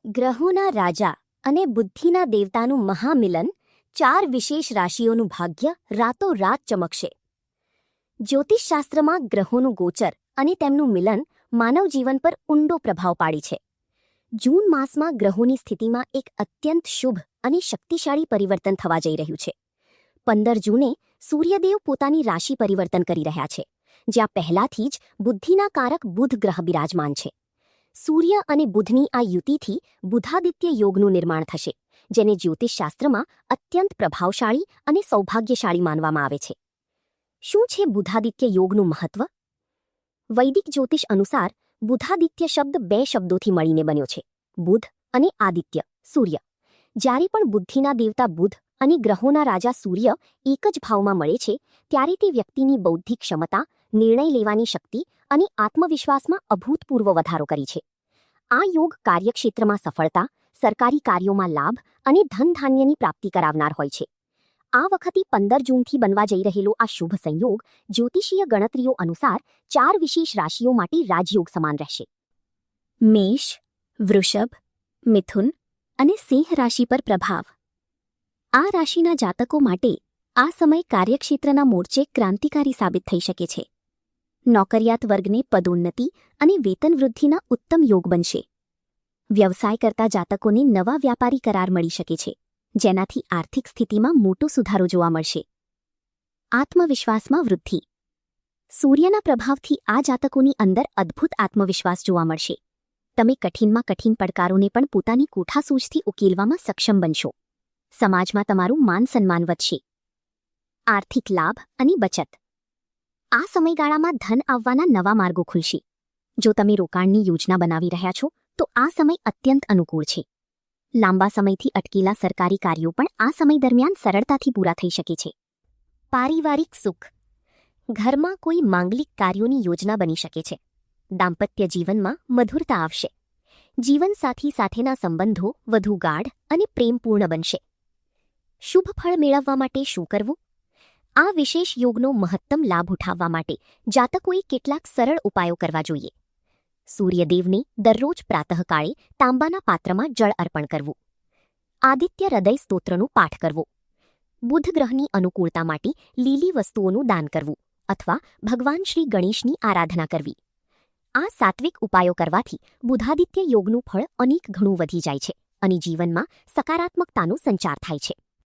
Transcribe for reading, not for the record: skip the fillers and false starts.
ગ્રહોના રાજા અને બુદ્ધિના દેવતાનું મહામિલન 4 વિશેષ રાશિઓનું ભાગ્ય રાતોરાત ચમકશે. જ્યોતિષશાસ્ત્રમાં ગ્રહોનું ગોચર અને તેમનું મિલન માનવ જીવન પર ઊંડો પ્રભાવ પાડી છે. જૂન માસમાં ગ્રહોની સ્થિતિમાં એક અત્યંત શુભ અને શક્તિશાળી પરિવર્તન થવા જઈ રહ્યું છે. 15 જૂને સૂર્યદેવ પોતાની રાશિ પરિવર્તન કરી રહ્યા છે, જ્યાં પહેલાથી જ બુદ્ધિના કારક બુધ ગ્રહ બિરાજમાન છે. સૂર્ય અને બુધની આ યુતિથી બુધાદિત્ય યોગનું નિર્માણ થશે, જેને જ્યોતિષશાસ્ત્રમાં અત્યંત પ્રભાવશાળી અને સૌભાગ્યશાળી માનવામાં આવે છે. શું છે બુધાદિત્ય યોગનું મહત્વ? વૈદિક જ્યોતિષ અનુસાર બુધાદિત્ય શબ્દ 2 શબ્દોથી મળીને બન્યો છે: બુધ અને આદિત્ય, સૂર્ય. જ્યારે પણ બુદ્ધિના દેવતા બુધ અને ગ્રહોના રાજા સૂર્ય એક જ ભાવમાં મળે છે, ત્યારે તે વ્યક્તિની બૌદ્ધિક ક્ષમતા, નિર્ણય લેવાની શક્તિ અને આત્મવિશ્વાસમાં અભૂતપૂર્વ વધારો કરી છે. આ યોગ કાર્યક્ષેત્રમાં સફળતા, સરકારી કાર્યોમાં લાભ અને ધનધાન્યની પ્રાપ્તિ કરાવનાર હોય છે. આ વખતે 15 જૂનથી બનવા જઈ રહેલો આ શુભ સંયોગ જ્યોતિષીય ગણતરીઓ અનુસાર 4 વિશેષ રાશિઓ માટે રાજયોગ સમાન રહેશે. મેષ, વૃષભ, મિથુન અને સિંહ રાશિ પર પ્રભાવ. આ રાશિના જાતકો માટે આ સમય કાર્યક્ષેત્રના મોરચે ક્રાંતિકારી સાબિત થઈ શકે છે. નોકરિયાત વર્ગને પદોન્નતિ અને વેતન વૃદ્ધિના ઉત્તમ યોગ બનશે. વ્યવસાય કરતા જાતકોને નવા વ્યાપારી કરાર મળી શકે છે, જેનાથી આર્થિક સ્થિતિમાં મોટો સુધારો જોવા મળશે. આત્મવિશ્વાસમાં વૃદ્ધિ. સૂર્યના પ્રભાવથી આ જાતકોની અંદર અદ્ભુત આત્મવિશ્વાસ જોવા મળશે. તમે કઠિનમાં કઠિન પડકારોને પણ પોતાની કોઠાસૂઝથી ઉકેલવામાં સક્ષમ બનશો. સમાજમાં તમારું માન સન્માન વધશે. આર્થિક લાભ અને બચત. આ સમયગાળામાં ધન આવવાના નવા માર્ગો ખુલશે. જો તમે રોકાણની યોજના બનાવી રહ્યા છો, તો આ સમય અત્યંત અનુકૂળ છે. લાંબા સમયથી અટકેલા સરકારી કાર્યો પણ આ સમય દરમિયાન સરળતાથી પૂરા થઈ શકે છે. પારિવારિક સુખ. ઘરમાં કોઈ માંગલિક કાર્યોની યોજના બની શકે છે. દાંપત્ય જીવનમાં મધુરતા આવશે. જીવનસાથી સાથેના સંબંધો વધુ ગાઢ અને પ્રેમપૂર્ણ બનશે. શુભ ફળ મેળવવા માટે શું કરવું? આ વિશેષ યોગનો મહત્તમ લાભ ઉઠાવવા માટે જાતકોએ કેટલાક સરળ ઉપાયો કરવા જોઈએ. સૂર્યદેવને દરરોજ પ્રાતઃકાળે તાંબાના પાત્રમાં જળ અર્પણ કરવું. આદિત્ય હૃદય સ્તોત્રનો પાઠ કરવો. બુધ ગ્રહની અનુકૂળતા માટે લીલી વસ્તુઓનું દાન કરવું અથવા ભગવાન શ્રી ગણેશની આરાધના કરવી. આ સાત્વિક ઉપાયો કરવાથી બુધાદિત્ય યોગનું ફળ અનેક ગણું વધી જાય છે અને જીવનમાં સકારાત્મકતાનો સંચાર થાય છે.